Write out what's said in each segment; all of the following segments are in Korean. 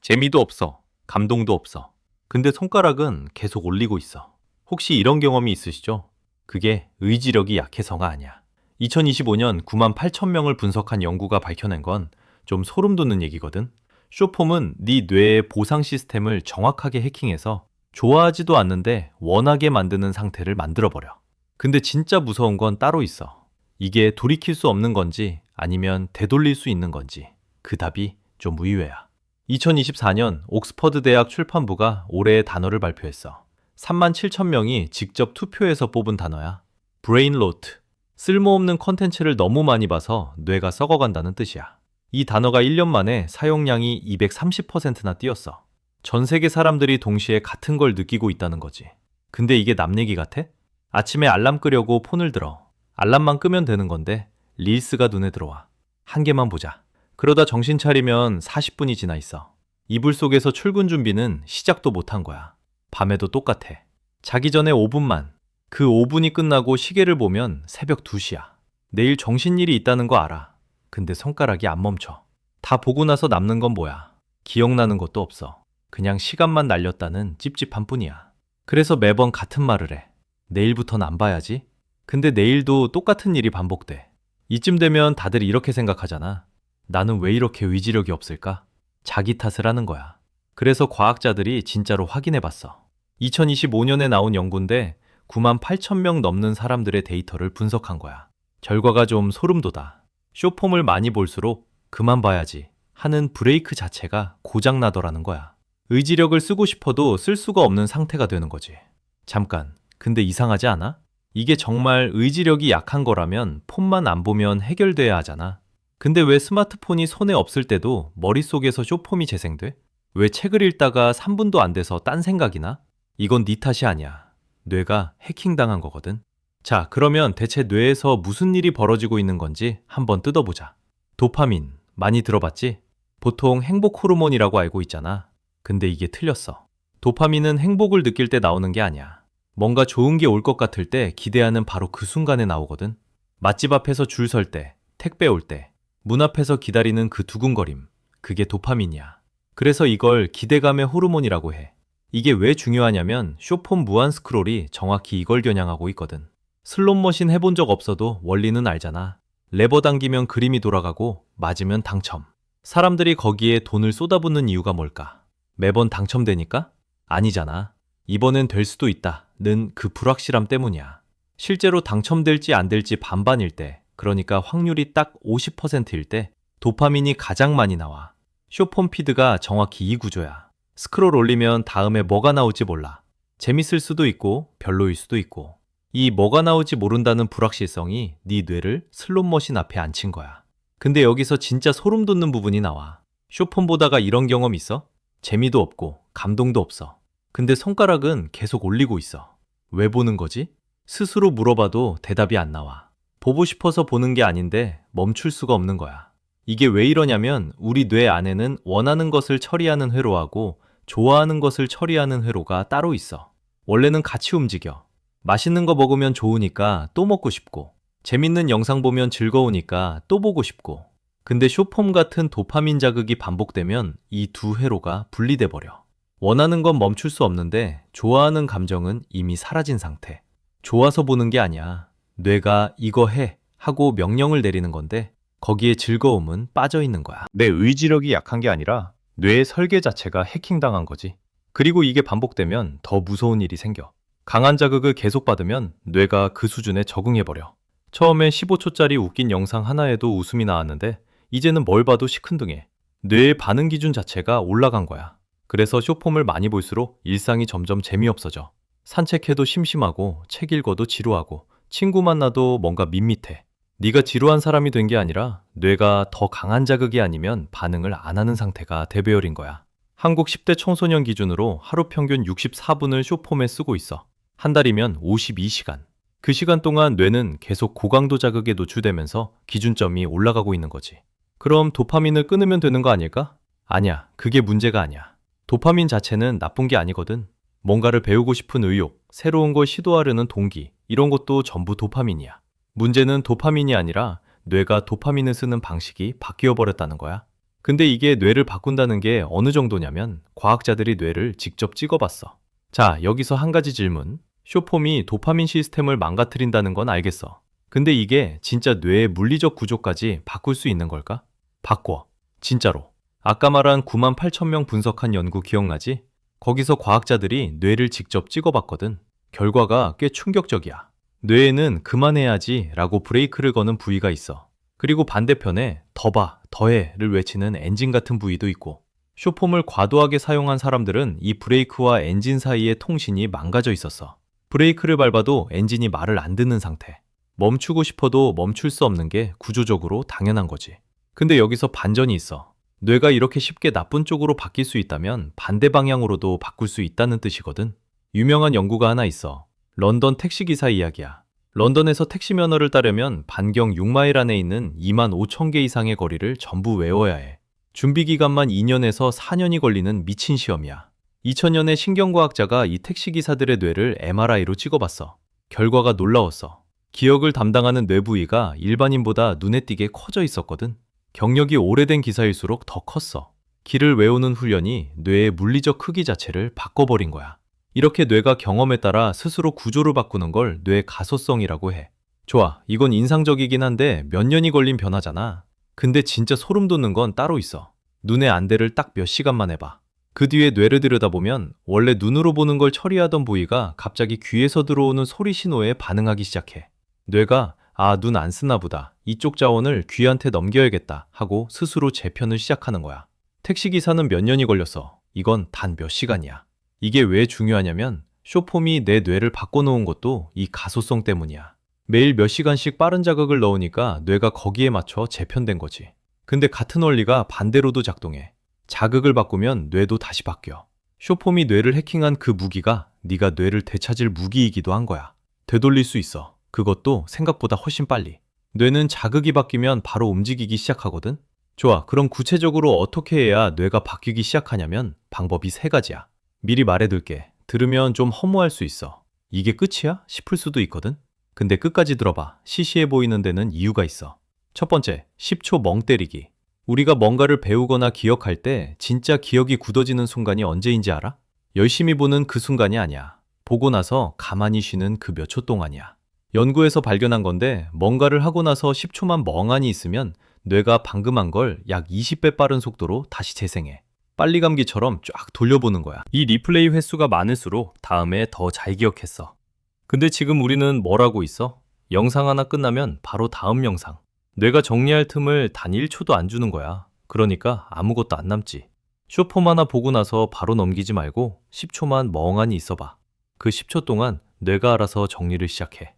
재미도 없어. 감동도 없어. 근데 손가락은 계속 올리고 있어. 혹시 이런 경험이 있으시죠? 그게 의지력이 약해서가 아니야. 2025년 9만 8천 명을 분석한 연구가 밝혀낸 건 좀 소름 돋는 얘기거든. 쇼폼은 네 뇌의 보상 시스템을 정확하게 해킹해서 좋아하지도 않는데 원하게 만드는 상태를 만들어버려. 근데 진짜 무서운 건 따로 있어. 이게 돌이킬 수 없는 건지 아니면 되돌릴 수 있는 건지 그 답이 좀 의외야. 2024년 옥스퍼드 대학 출판부가 올해의 단어를 발표했어. 3만 7천 명이 직접 투표해서 뽑은 단어야. 브레인 로트. 쓸모없는 컨텐츠를 너무 많이 봐서 뇌가 썩어간다는 뜻이야. 이 단어가 1년 만에 사용량이 230%나 뛰었어. 전 세계 사람들이 동시에 같은 걸 느끼고 있다는 거지. 근데 이게 남 얘기 같아? 아침에 알람 끄려고 폰을 들어. 알람만 끄면 되는 건데 릴스가 눈에 들어와. 한 개만 보자. 그러다 정신 차리면 40분이 지나 있어. 이불 속에서 출근 준비는 시작도 못한 거야. 밤에도 똑같아. 자기 전에 5분만. 그 5분이 끝나고 시계를 보면 새벽 2시야. 내일 정신일이 있다는 거 알아. 근데 손가락이 안 멈춰. 다 보고 나서 남는 건 뭐야? 기억나는 것도 없어. 그냥 시간만 날렸다는 찝찝한 뿐이야. 그래서 매번 같은 말을 해. 내일부터는 안 봐야지. 근데 내일도 똑같은 일이 반복돼. 이쯤 되면 다들 이렇게 생각하잖아. 나는 왜 이렇게 의지력이 없을까? 자기 탓을 하는 거야. 그래서 과학자들이 진짜로 확인해 봤어. 2025년에 나온 연구인데 9만 8천 명 넘는 사람들의 데이터를 분석한 거야. 결과가 좀 소름 돋아. 쇼폼을 많이 볼수록 그만 봐야지 하는 브레이크 자체가 고장나더라는 거야. 의지력을 쓰고 싶어도 쓸 수가 없는 상태가 되는 거지. 잠깐, 근데 이상하지 않아? 이게 정말 의지력이 약한 거라면 폰만 안 보면 해결돼야 하잖아. 근데 왜 스마트폰이 손에 없을 때도 머릿속에서 쇼폼이 재생돼? 왜 책을 읽다가 3분도 안 돼서 딴 생각이 나? 이건 네 탓이 아니야. 뇌가 해킹당한 거거든. 자, 그러면 대체 뇌에서 무슨 일이 벌어지고 있는 건지 한번 뜯어보자. 도파민, 많이 들어봤지? 보통 행복 호르몬이라고 알고 있잖아. 근데 이게 틀렸어. 도파민은 행복을 느낄 때 나오는 게 아니야. 뭔가 좋은 게 올 것 같을 때 기대하는 바로 그 순간에 나오거든. 맛집 앞에서 줄 설 때, 택배 올 때, 문 앞에서 기다리는 그 두근거림. 그게 도파민이야. 그래서 이걸 기대감의 호르몬이라고 해. 이게 왜 중요하냐면 쇼폼 무한 스크롤이 정확히 이걸 겨냥하고 있거든. 슬롯머신 해본 적 없어도 원리는 알잖아. 레버 당기면 그림이 돌아가고 맞으면 당첨. 사람들이 거기에 돈을 쏟아붓는 이유가 뭘까? 매번 당첨되니까? 아니잖아. 이번엔 될 수도 있다는 그 불확실함 때문이야. 실제로 당첨될지 안 될지 반반일 때, 그러니까 확률이 딱 50%일 때 도파민이 가장 많이 나와. 쇼폼 피드가 정확히 이 구조야. 스크롤 올리면 다음에 뭐가 나올지 몰라. 재밌을 수도 있고 별로일 수도 있고. 이 뭐가 나올지 모른다는 불확실성이 네 뇌를 슬롯머신 앞에 앉힌 거야. 근데 여기서 진짜 소름 돋는 부분이 나와. 쇼폰 보다가 이런 경험 있어? 재미도 없고 감동도 없어. 근데 손가락은 계속 올리고 있어. 왜 보는 거지? 스스로 물어봐도 대답이 안 나와. 보고 싶어서 보는 게 아닌데 멈출 수가 없는 거야. 이게 왜 이러냐면 우리 뇌 안에는 원하는 것을 처리하는 회로하고 좋아하는 것을 처리하는 회로가 따로 있어. 원래는 같이 움직여. 맛있는 거 먹으면 좋으니까 또 먹고 싶고, 재밌는 영상 보면 즐거우니까 또 보고 싶고. 근데 쇼폼 같은 도파민 자극이 반복되면 이 두 회로가 분리돼 버려. 원하는 건 멈출 수 없는데 좋아하는 감정은 이미 사라진 상태. 좋아서 보는 게 아니야. 뇌가 이거 해 하고 명령을 내리는 건데 거기에 즐거움은 빠져 있는 거야. 내 의지력이 약한 게 아니라 뇌의 설계 자체가 해킹당한 거지. 그리고 이게 반복되면 더 무서운 일이 생겨. 강한 자극을 계속 받으면 뇌가 그 수준에 적응해버려. 처음에 15초짜리 웃긴 영상 하나에도 웃음이 나왔는데 이제는 뭘 봐도 시큰둥해. 뇌의 반응 기준 자체가 올라간 거야. 그래서 쇼폼을 많이 볼수록 일상이 점점 재미없어져. 산책해도 심심하고 책 읽어도 지루하고 친구 만나도 뭔가 밋밋해. 네가 지루한 사람이 된 게 아니라 뇌가 더 강한 자극이 아니면 반응을 안 하는 상태가 대배열인 거야. 한국 10대 청소년 기준으로 하루 평균 64분을 쇼폼에 쓰고 있어. 한 달이면 52시간. 그 시간 동안 뇌는 계속 고강도 자극에 노출되면서 기준점이 올라가고 있는 거지. 그럼 도파민을 끊으면 되는 거 아닐까? 아니야, 그게 문제가 아니야. 도파민 자체는 나쁜 게 아니거든. 뭔가를 배우고 싶은 의욕, 새로운 걸 시도하려는 동기, 이런 것도 전부 도파민이야. 문제는 도파민이 아니라 뇌가 도파민을 쓰는 방식이 바뀌어 버렸다는 거야. 근데 이게 뇌를 바꾼다는 게 어느 정도냐면 과학자들이 뇌를 직접 찍어봤어. 자, 여기서 한 가지 질문. 쇼폼이 도파민 시스템을 망가뜨린다는 건 알겠어. 근데 이게 진짜 뇌의 물리적 구조까지 바꿀 수 있는 걸까? 바꿔. 진짜로. 아까 말한 9만 8천 명 분석한 연구 기억나지? 거기서 과학자들이 뇌를 직접 찍어봤거든. 결과가 꽤 충격적이야. 뇌에는 그만해야지 라고 브레이크를 거는 부위가 있어. 그리고 반대편에 더 봐, 더해를 외치는 엔진 같은 부위도 있고, 쇼폼을 과도하게 사용한 사람들은 이 브레이크와 엔진 사이의 통신이 망가져 있었어. 브레이크를 밟아도 엔진이 말을 안 듣는 상태. 멈추고 싶어도 멈출 수 없는 게 구조적으로 당연한 거지. 근데 여기서 반전이 있어. 뇌가 이렇게 쉽게 나쁜 쪽으로 바뀔 수 있다면 반대 방향으로도 바꿀 수 있다는 뜻이거든. 유명한 연구가 하나 있어. 런던 택시기사 이야기야. 런던에서 택시 면허를 따려면 반경 6마일 안에 있는 2만 5천 개 이상의 거리를 전부 외워야 해. 준비 기간만 2년에서 4년이 걸리는 미친 시험이야. 2000년에 신경과학자가 이 택시기사들의 뇌를 MRI로 찍어봤어. 결과가 놀라웠어. 기억을 담당하는 뇌 부위가 일반인보다 눈에 띄게 커져 있었거든. 경력이 오래된 기사일수록 더 컸어. 길을 외우는 훈련이 뇌의 물리적 크기 자체를 바꿔버린 거야. 이렇게 뇌가 경험에 따라 스스로 구조를 바꾸는 걸 뇌 가소성이라고 해. 좋아, 이건 인상적이긴 한데 몇 년이 걸린 변화잖아. 근데 진짜 소름 돋는 건 따로 있어. 눈의 안대를 딱 몇 시간만 해봐. 그 뒤에 뇌를 들여다보면 원래 눈으로 보는 걸 처리하던 부위가 갑자기 귀에서 들어오는 소리 신호에 반응하기 시작해. 뇌가 눈 안 쓰나 보다. 이쪽 자원을 귀한테 넘겨야겠다 하고 스스로 재편을 시작하는 거야. 택시기사는 몇 년이 걸렸어. 이건 단 몇 시간이야. 이게 왜 중요하냐면 쇼폼이 내 뇌를 바꿔놓은 것도 이 가소성 때문이야. 매일 몇 시간씩 빠른 자극을 넣으니까 뇌가 거기에 맞춰 재편된 거지. 근데 같은 원리가 반대로도 작동해. 자극을 바꾸면 뇌도 다시 바뀌어. 쇼폼이 뇌를 해킹한 그 무기가 네가 뇌를 되찾을 무기이기도 한 거야. 되돌릴 수 있어. 그것도 생각보다 훨씬 빨리. 뇌는 자극이 바뀌면 바로 움직이기 시작하거든? 좋아, 그럼 구체적으로 어떻게 해야 뇌가 바뀌기 시작하냐면 방법이 세 가지야. 미리 말해둘게. 들으면 좀 허무할 수 있어. 이게 끝이야? 싶을 수도 있거든? 근데 끝까지 들어봐. 시시해 보이는 데는 이유가 있어. 첫 번째, 10초 멍 때리기. 우리가 뭔가를 배우거나 기억할 때 진짜 기억이 굳어지는 순간이 언제인지 알아? 열심히 보는 그 순간이 아니야. 보고 나서 가만히 쉬는 그 몇 초 동안이야. 연구에서 발견한 건데 뭔가를 하고 나서 10초만 멍하니 있으면 뇌가 방금 한 걸 약 20배 빠른 속도로 다시 재생해. 빨리 감기처럼 쫙 돌려보는 거야. 이 리플레이 횟수가 많을수록 다음에 더 잘 기억했어. 근데 지금 우리는 뭘 하고 있어? 영상 하나 끝나면 바로 다음 영상. 뇌가 정리할 틈을 단 1초도 안 주는 거야. 그러니까 아무것도 안 남지. 쇼폼 하나 보고 나서 바로 넘기지 말고 10초만 멍하니 있어봐. 그 10초 동안 뇌가 알아서 정리를 시작해.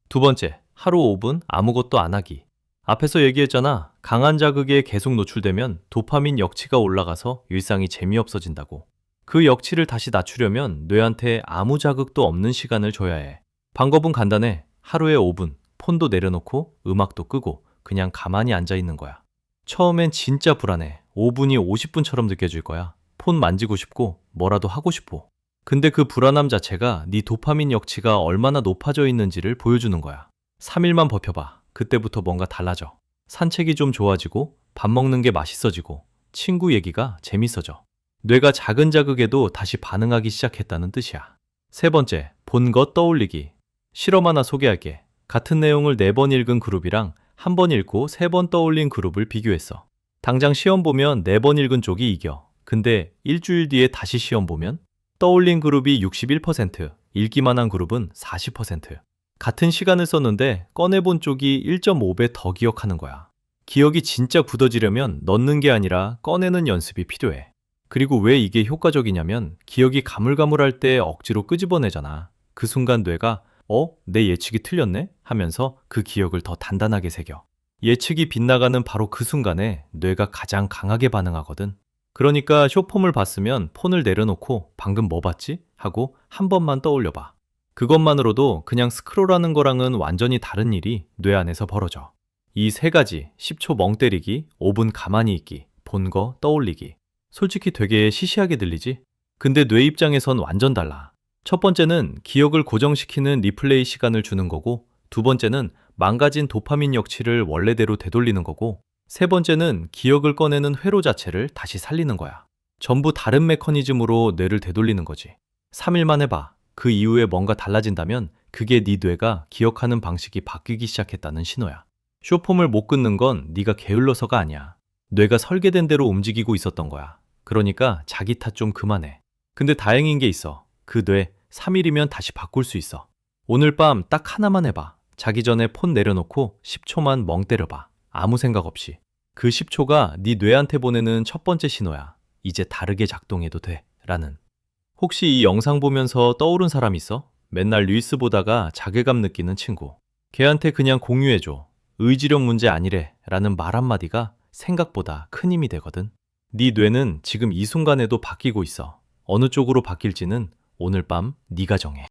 두 번째, 하루 5분 아무것도 안 하기. 앞에서 얘기했잖아. 강한 자극에 계속 노출되면 도파민 역치가 올라가서 일상이 재미없어진다고. 그 역치를 다시 낮추려면 뇌한테 아무 자극도 없는 시간을 줘야 해. 방법은 간단해. 하루에 5분, 폰도 내려놓고 음악도 끄고 그냥 가만히 앉아 있는 거야. 처음엔 진짜 불안해. 5분이 50분처럼 느껴질 거야. 폰 만지고 싶고 뭐라도 하고 싶어. 근데 그 불안함 자체가 네 도파민 역치가 얼마나 높아져 있는지를 보여주는 거야. 3일만 버텨봐. 그때부터 뭔가 달라져. 산책이 좀 좋아지고 밥 먹는 게 맛있어지고 친구 얘기가 재밌어져. 뇌가 작은 자극에도 다시 반응하기 시작했다는 뜻이야. 세 번째, 본 것 떠올리기. 실험 하나 소개할게. 같은 내용을 4번 읽은 그룹이랑 1번 읽고 3번 떠올린 그룹을 비교했어. 당장 시험 보면 4번 읽은 쪽이 이겨. 근데 일주일 뒤에 다시 시험 보면 떠올린 그룹이 61%, 읽기만 한 그룹은 40%. 같은 시간을 썼는데 꺼내본 쪽이 1.5배 더 기억하는 거야. 기억이 진짜 굳어지려면 넣는 게 아니라 꺼내는 연습이 필요해. 그리고 왜 이게 효과적이냐면 기억이 가물가물할 때 억지로 끄집어내잖아. 그 순간 뇌가 내 예측이 틀렸네? 하면서 그 기억을 더 단단하게 새겨. 예측이 빗나가는 바로 그 순간에 뇌가 가장 강하게 반응하거든. 그러니까 쇼폼을 봤으면 폰을 내려놓고 방금 뭐 봤지? 하고 한 번만 떠올려봐. 그것만으로도 그냥 스크롤하는 거랑은 완전히 다른 일이 뇌 안에서 벌어져. 이 세 가지, 10초 멍 때리기, 5분 가만히 있기, 본 거 떠올리기. 솔직히 되게 시시하게 들리지? 근데 뇌 입장에선 완전 달라. 첫 번째는 기억을 고정시키는 리플레이 시간을 주는 거고, 두 번째는 망가진 도파민 역치를 원래대로 되돌리는 거고, 세 번째는 기억을 꺼내는 회로 자체를 다시 살리는 거야. 전부 다른 메커니즘으로 뇌를 되돌리는 거지. 3일만 해봐. 그 이후에 뭔가 달라진다면 그게 네 뇌가 기억하는 방식이 바뀌기 시작했다는 신호야. 쇼폼을 못 끊는 건 네가 게을러서가 아니야. 뇌가 설계된 대로 움직이고 있었던 거야. 그러니까 자기 탓 좀 그만해. 근데 다행인 게 있어. 그 뇌 3일이면 다시 바꿀 수 있어. 오늘 밤 딱 하나만 해봐. 자기 전에 폰 내려놓고 10초만 멍 때려봐. 아무 생각 없이. 그 10초가 네 뇌한테 보내는 첫 번째 신호야. 이제 다르게 작동해도 돼. 라는. 혹시 이 영상 보면서 떠오른 사람 있어? 맨날 릴스 보다가 자괴감 느끼는 친구. 걔한테 그냥 공유해줘. 의지력 문제 아니래. 라는 말 한마디가 생각보다 큰 힘이 되거든. 네 뇌는 지금 이 순간에도 바뀌고 있어. 어느 쪽으로 바뀔지는 오늘 밤 네가 정해.